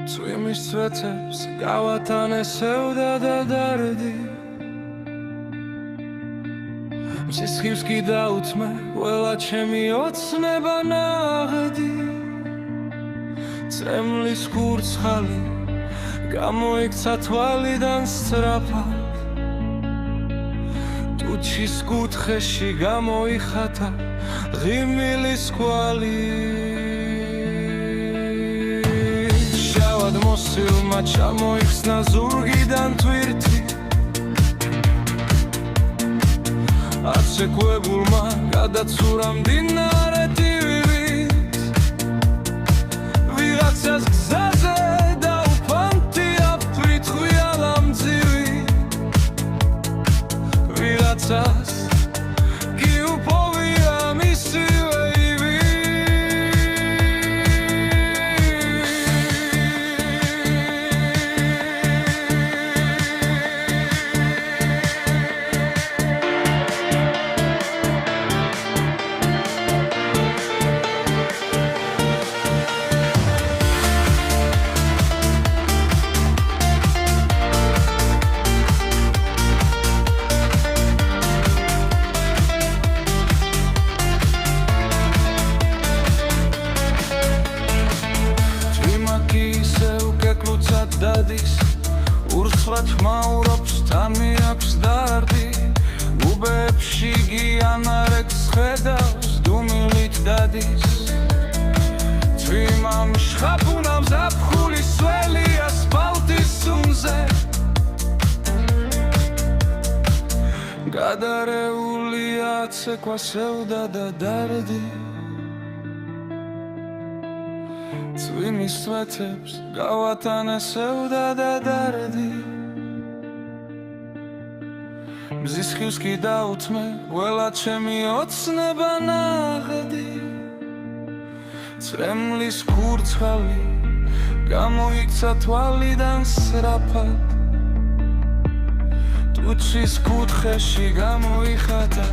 წვიმის წვეთებს გავათანესევდა და დარდი მზის კი დაუთმე ყველა ჩემი ოცნება ნაღდი წრემლის კურცხალი გამოიქცა თვალიდან სწრაფად ტუჩის კუთხეში გამოიხატა ღიმილის კვალი შავად მოსილმა ჩამოიხსნა ზურგიდან თვირთი აცეკვებულმა გადაცურა მდინარე ტივივით ვიღაცას გზაზე დაუფანტია ფრითხვიალა მძივი ვიღაცას კი უფოვია მისივე ივი დადის ურსვათ მაურობს თამი აქვს დარდი უბებში გიანარებს ხედავს დუმილით დადის თვიმამ შხაპუნამ ზაფხული სველი ასფალტის სუნზე გადარეულია ცეკვა სევდა და დარდი წვიმის წვეთებს გავათანესევდა და დარდი მზის ხილს კი დაუთმე ყველა ჩემი ოცნება ნაღდი წრემლის კურცხალი გამოიქცა თვალიდან სწრაფად ტუჩის კუთხეში გამოიხატა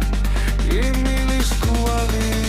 ღიმილის კვალი